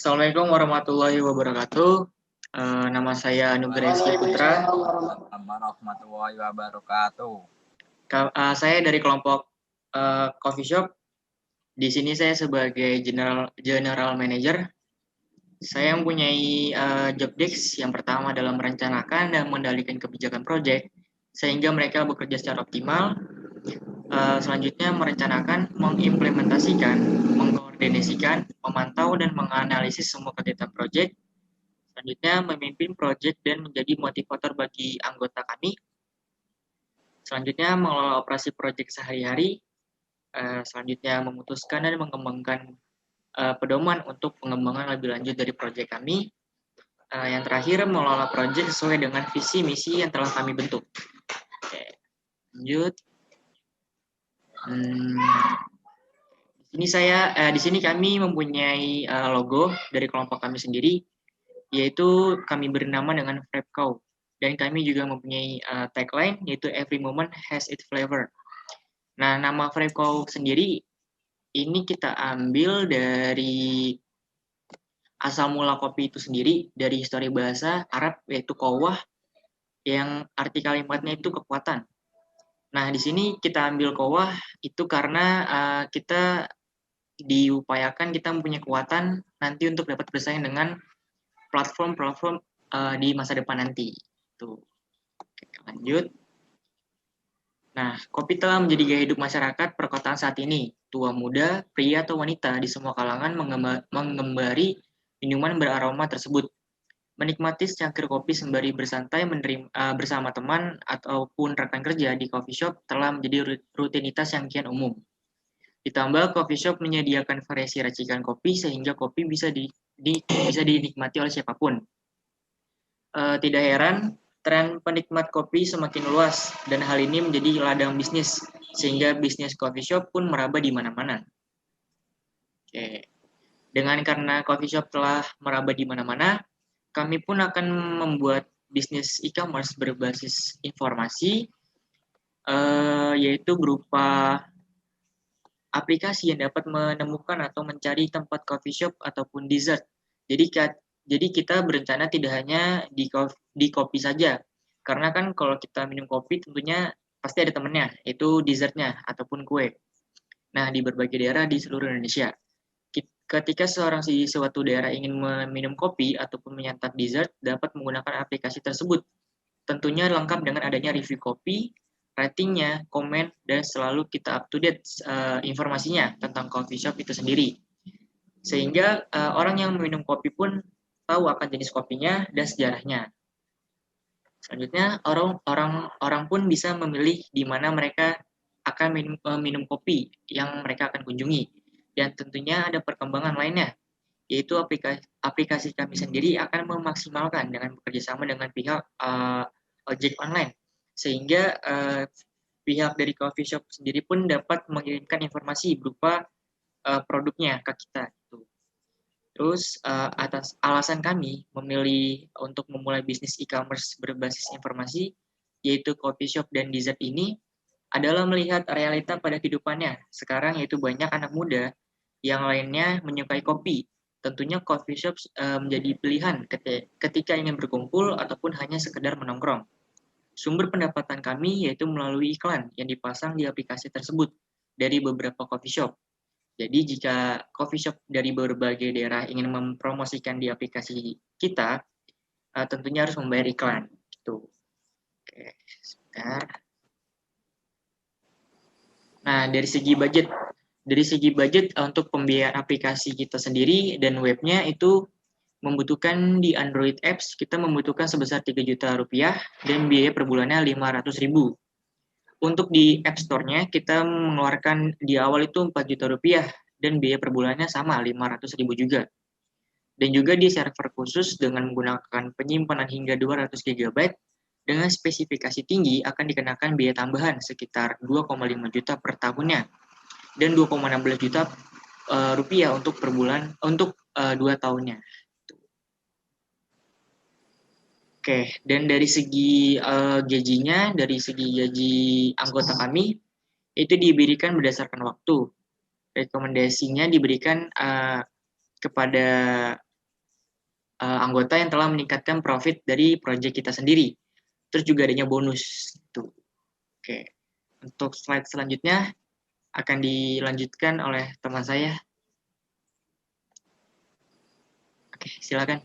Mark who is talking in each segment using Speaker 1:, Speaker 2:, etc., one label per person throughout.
Speaker 1: Assalamualaikum warahmatullahi wabarakatuh. Nama saya Nugraha Rizky Putra.
Speaker 2: Waalaikumsalam warahmatullahi wabarakatuh.
Speaker 1: Saya dari kelompok coffee shop. Di sini saya sebagai general manager. Saya mempunyai job desk yang pertama dalam merencanakan dan mengendalikan kebijakan proyek sehingga mereka bekerja secara optimal. Selanjutnya merencanakan, mengimplementasikan, mengkoordinasikan, memantau dan menganalisis semua kegiatan proyek. Selanjutnya memimpin proyek dan menjadi motivator bagi anggota kami. Selanjutnya mengelola operasi proyek sehari-hari. Selanjutnya memutuskan dan mengembangkan pedoman untuk pengembangan lebih lanjut dari proyek kami. Yang terakhir mengelola proyek sesuai dengan visi misi yang telah kami bentuk. Oke, lanjut. Di sini kami mempunyai logo dari kelompok kami sendiri, yaitu kami beri nama dengan Frapcow. Dan kami juga mempunyai tagline, yaitu Every Moment Has Its Flavor. Nah, nama Frapcow sendiri ini kita ambil dari asal mula kopi itu sendiri, dari histori bahasa Arab, yaitu kawah, yang arti kalimatnya itu kekuatan. Nah, di sini kita ambil kawah itu karena kita diupayakan kita mempunyai kekuatan nanti untuk dapat bersaing dengan platform-platform di masa depan nanti. Tuh. Oke, lanjut. Nah, kopi telah menjadi gaya hidup masyarakat perkotaan saat ini. Tua muda, pria atau wanita di semua kalangan mengembari minuman beraroma tersebut. Menikmati secangkir kopi sembari bersantai bersama teman ataupun rekan kerja di coffee shop telah menjadi rutinitas yang kian umum. Ditambah coffee shop menyediakan variasi racikan kopi sehingga kopi bisa dinikmati oleh siapapun. Tidak heran, tren penikmat kopi semakin luas dan hal ini menjadi ladang bisnis sehingga bisnis coffee shop pun meraba di mana-mana. Oke. Karena coffee shop telah meraba di mana-mana, kami pun akan membuat bisnis e-commerce berbasis informasi, yaitu berupa aplikasi yang dapat menemukan atau mencari tempat coffee shop ataupun dessert. Jadi kita berencana tidak hanya di kopi saja, karena kan kalau kita minum kopi tentunya pasti ada temennya, yaitu dessertnya ataupun kue. Nah, di berbagai daerah di seluruh Indonesia. Ketika seorang di suatu daerah ingin meminum kopi ataupun menyantap dessert, dapat menggunakan aplikasi tersebut. Tentunya lengkap dengan adanya review kopi, ratingnya, komen, dan selalu kita up to date informasinya tentang coffee shop itu sendiri. Sehingga orang yang meminum kopi pun tahu akan jenis kopinya dan sejarahnya. Selanjutnya, orang pun bisa memilih di mana mereka akan minum kopi yang mereka akan kunjungi. Dan tentunya ada perkembangan lainnya, yaitu aplikasi kami sendiri akan memaksimalkan dengan bekerjasama dengan pihak ojek online, sehingga pihak dari coffee shop sendiri pun dapat mengirimkan informasi berupa produknya ke kita. Terus atas alasan kami memilih untuk memulai bisnis e-commerce berbasis informasi, yaitu coffee shop dan dessert ini, adalah melihat realita pada kehidupannya. Sekarang yaitu banyak anak muda yang lainnya menyukai kopi. Tentunya coffee shop menjadi pilihan ketika ingin berkumpul ataupun hanya sekedar menongkrong. Sumber pendapatan kami yaitu melalui iklan yang dipasang di aplikasi tersebut dari beberapa coffee shop. Jadi jika coffee shop dari berbagai daerah ingin mempromosikan di aplikasi kita, tentunya harus membayar iklan. Gitu. Oke, sebentar. Nah, dari segi budget untuk pembiayaan aplikasi kita sendiri dan webnya itu membutuhkan di Android apps kita membutuhkan sebesar 3 juta rupiah dan biaya per bulannya 500.000. Untuk di App Store-nya kita mengeluarkan di awal itu 4 juta rupiah dan biaya per bulannya sama 500.000 juga. Dan juga di server khusus dengan menggunakan penyimpanan hingga 200 GB dengan spesifikasi tinggi akan dikenakan biaya tambahan sekitar 2,5 juta per tahunnya dan 2,16 juta rupiah untuk per bulan untuk 2 tahunnya. Oke, dan dari segi gajinya, dari segi gaji anggota kami, itu diberikan berdasarkan waktu. Rekomendasinya diberikan kepada anggota yang telah meningkatkan profit dari proyek kita sendiri. Terus juga adanya bonus. Tuh. Oke. Untuk slide selanjutnya akan dilanjutkan oleh teman saya. Oke, silakan.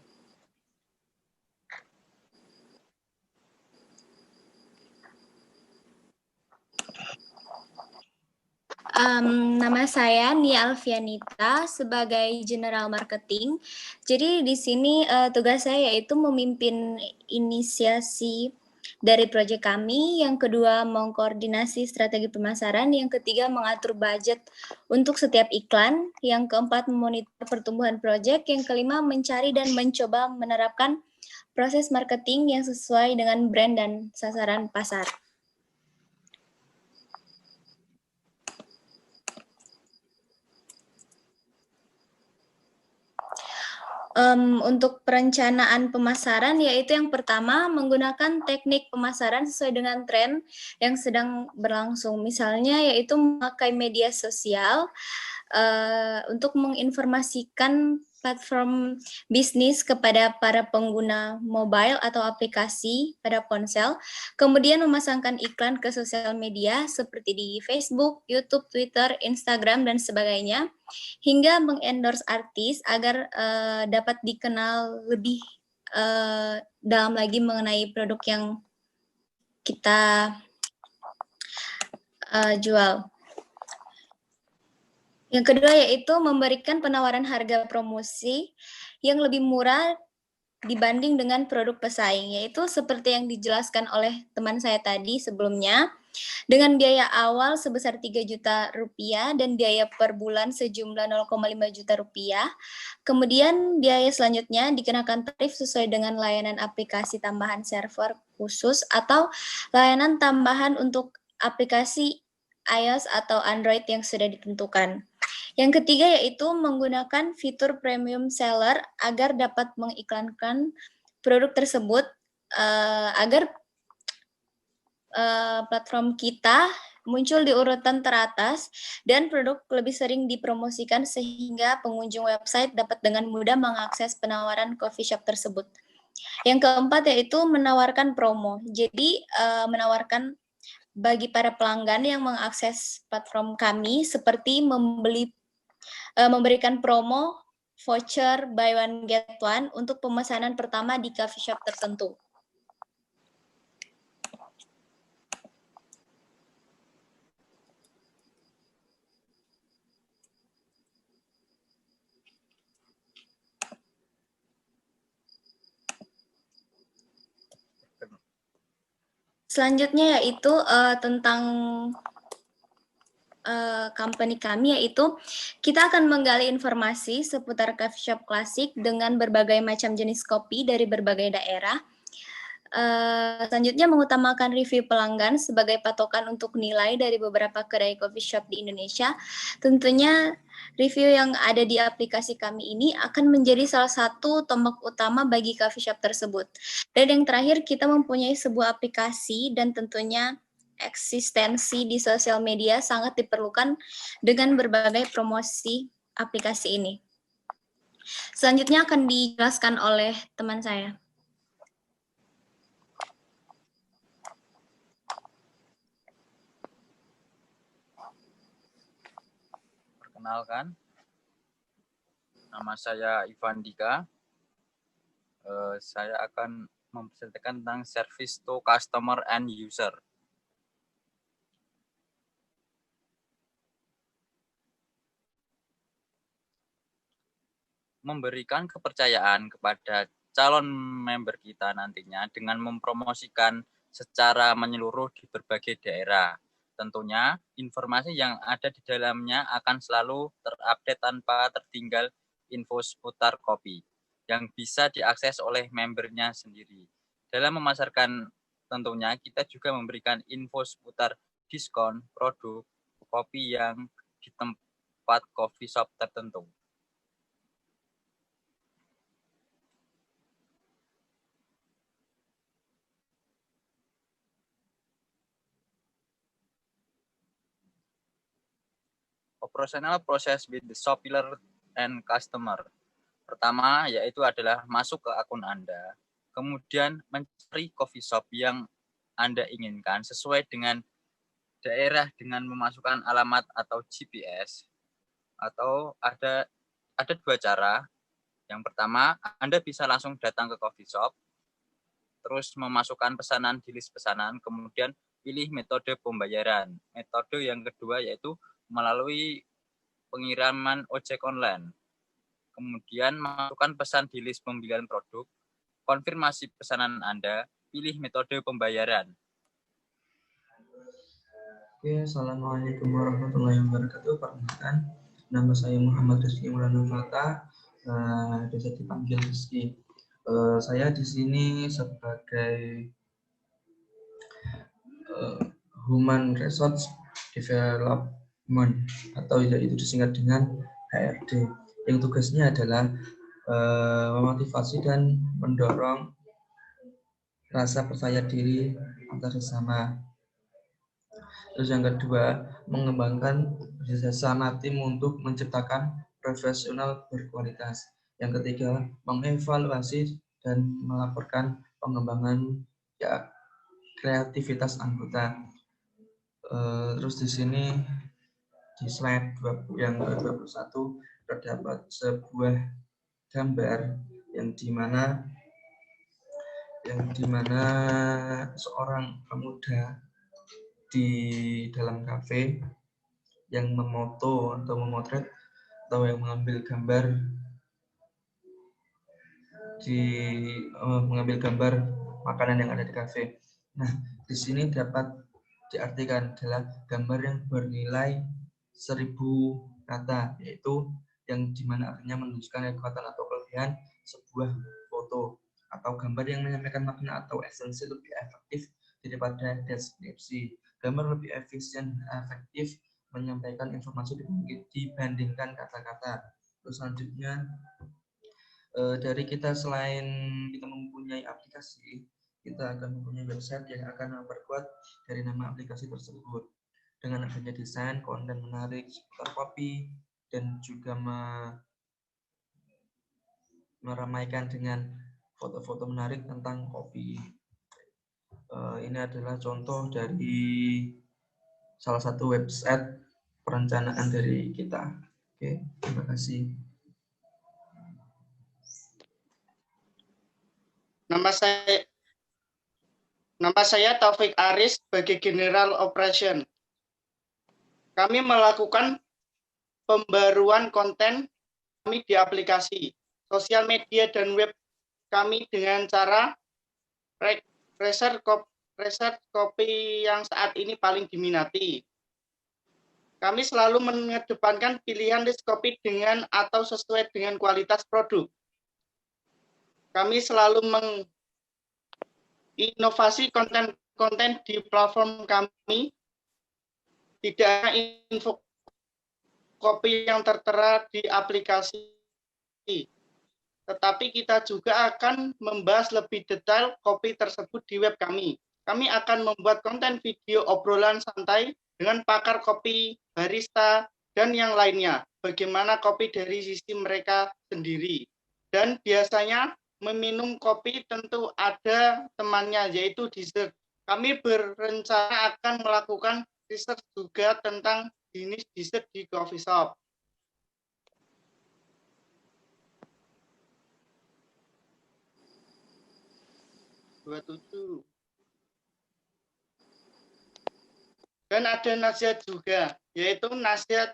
Speaker 3: Nama saya Nia Alfianita sebagai General Marketing. Jadi di sini tugas saya yaitu memimpin inisiasi dari proyek kami. Yang kedua mengkoordinasi strategi pemasaran. Yang ketiga mengatur budget untuk setiap iklan. Yang keempat memonitor pertumbuhan proyek. Yang kelima mencari dan mencoba menerapkan proses marketing yang sesuai dengan brand dan sasaran pasar. Untuk perencanaan pemasaran yaitu yang pertama menggunakan teknik pemasaran sesuai dengan tren yang sedang berlangsung. Misalnya yaitu memakai media sosial untuk menginformasikan platform bisnis kepada para pengguna mobile atau aplikasi pada ponsel, kemudian memasangkan iklan ke sosial media seperti di Facebook, YouTube, Twitter, Instagram, dan sebagainya, hingga mengendorse artis agar dapat dikenal lebih dalam lagi mengenai produk yang kita jual. Yang kedua yaitu memberikan penawaran harga promosi yang lebih murah dibanding dengan produk pesaing, yaitu seperti yang dijelaskan oleh teman saya tadi sebelumnya, dengan biaya awal sebesar 3 juta rupiah dan biaya per bulan sejumlah 0,5 juta rupiah. Kemudian biaya selanjutnya dikenakan tarif sesuai dengan layanan aplikasi tambahan server khusus atau layanan tambahan untuk aplikasi iOS atau Android yang sudah ditentukan. Yang ketiga yaitu menggunakan fitur premium seller agar dapat mengiklankan produk tersebut agar platform kita muncul di urutan teratas dan produk lebih sering dipromosikan sehingga pengunjung website dapat dengan mudah mengakses penawaran coffee shop tersebut. Yang keempat yaitu menawarkan promo. Jadi menawarkan bagi para pelanggan yang mengakses platform kami seperti memberikan promo voucher buy one get one untuk pemesanan pertama di coffee shop tertentu. Selanjutnya yaitu tentang company kami, yaitu kita akan menggali informasi seputar coffee shop klasik dengan berbagai macam jenis kopi dari berbagai daerah. Selanjutnya mengutamakan review pelanggan sebagai patokan untuk nilai dari beberapa kedai coffee shop di Indonesia. Tentunya review yang ada di aplikasi kami ini akan menjadi salah satu tombak utama bagi coffee shop tersebut. Dan yang terakhir, kita mempunyai sebuah aplikasi dan tentunya eksistensi di sosial media sangat diperlukan dengan berbagai promosi aplikasi ini. Selanjutnya akan dijelaskan oleh teman saya.
Speaker 2: Perkenalkan, nama saya Ivan Dika. Saya akan mempresentasikan tentang service to customer and user. Memberikan kepercayaan kepada calon member kita nantinya dengan mempromosikan secara menyeluruh di berbagai daerah. Tentunya informasi yang ada di dalamnya akan selalu terupdate tanpa tertinggal info seputar kopi yang bisa diakses oleh membernya sendiri. Dalam memasarkan tentunya kita juga memberikan info seputar diskon produk kopi yang di tempat coffee shop tertentu. Operational process with the supplier and customer. Pertama, yaitu adalah masuk ke akun Anda, kemudian mencari coffee shop yang Anda inginkan sesuai dengan daerah dengan memasukkan alamat atau GPS, atau ada dua cara. Yang pertama, Anda bisa langsung datang ke coffee shop, terus memasukkan pesanan di list pesanan, kemudian pilih metode pembayaran. Metode yang kedua yaitu melalui pengiriman ojek online. Kemudian masukkan pesan di list pembelian produk, konfirmasi pesanan Anda, pilih metode pembayaran.
Speaker 4: Oke, Assalamualaikum warahmatullahi wabarakatuh. Perkenalkan, nama saya Muhammad Rizky Maulana Fata, biasa dipanggil Rizky. Saya di sini sebagai Human Resource Development atau itu disingkat dengan HRD. Yang tugasnya adalah memotivasi dan mendorong rasa percaya diri antar sesama. Terus yang kedua, mengembangkan kerjasama tim untuk menciptakan profesional berkualitas. Yang ketiga, mengevaluasi dan melaporkan pengembangan kreativitas anggota. Terus di sini di slide yang ke-21 terdapat sebuah gambar yang dimana seorang pemuda di dalam kafe yang memoto atau memotret atau yang mengambil gambar makanan yang ada di kafe. Nah, di sini dapat diartikan adalah gambar yang bernilai 1000 kata, yaitu yang dimana artinya menunjukkan kekuatan atau kelebihan sebuah foto atau gambar yang menyampaikan makna atau esensi lebih efektif daripada deskripsi. Gambar lebih efisien dan efektif menyampaikan informasi dibandingkan kata-kata. Terus selanjutnya dari kita, selain kita mempunyai aplikasi, kita akan mempunyai website yang akan memperkuat dari nama aplikasi tersebut. Dengan adanya desain, konten menarik seputar kopi, dan juga meramaikan dengan foto-foto menarik tentang kopi. Ini adalah contoh dari salah satu website perencanaan dari kita. Oke, terima kasih.
Speaker 5: Nama saya Taufik Aris sebagai General Operation. Kami melakukan pembaruan konten kami di aplikasi, sosial media, dan web kami dengan cara research kopi yang saat ini paling diminati. Kami selalu mengedepankan pilihan list kopi dengan atau sesuai dengan kualitas produk. Kami selalu menginovasi konten-konten di platform kami, tidak hanya info kopi yang tertera di aplikasi, tetapi kita juga akan membahas lebih detail kopi tersebut di web kami. Kami akan membuat konten video obrolan santai dengan pakar kopi, barista, dan yang lainnya. Bagaimana kopi dari sisi mereka sendiri. Dan biasanya meminum kopi tentu ada temannya, yaitu dessert. Kami berencana akan melakukan riset juga tentang jenis dessert di coffee shop. Dan ada nasihat juga, yaitu nasihat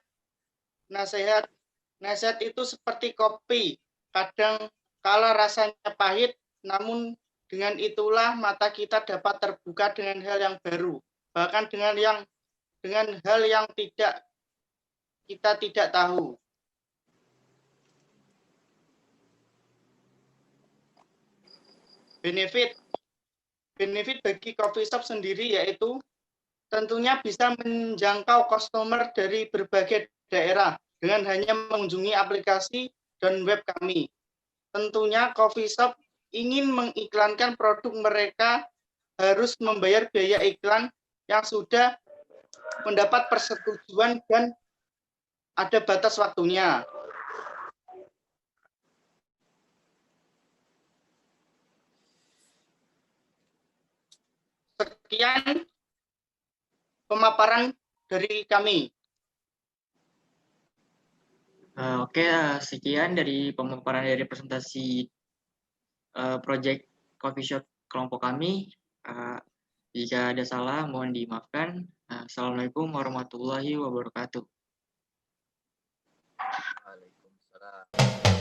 Speaker 5: itu seperti kopi, kadang kala rasanya pahit, namun dengan itulah mata kita dapat terbuka dengan hal yang baru, bahkan dengan hal yang kita tidak tahu. Benefit bagi coffee shop sendiri yaitu tentunya bisa menjangkau customer dari berbagai daerah dengan hanya mengunjungi aplikasi dan web kami. Tentunya coffee shop ingin mengiklankan produk mereka harus membayar biaya iklan yang sudah mendapat persetujuan dan ada batas waktunya. Sekian pemaparan dari kami.
Speaker 1: Oke, sekian dari pemaparan dari presentasi project coffee shop kelompok kami. Jika ada salah, mohon dimaafkan. Assalamualaikum warahmatullahi wabarakatuh.
Speaker 2: Waalaikumsalam.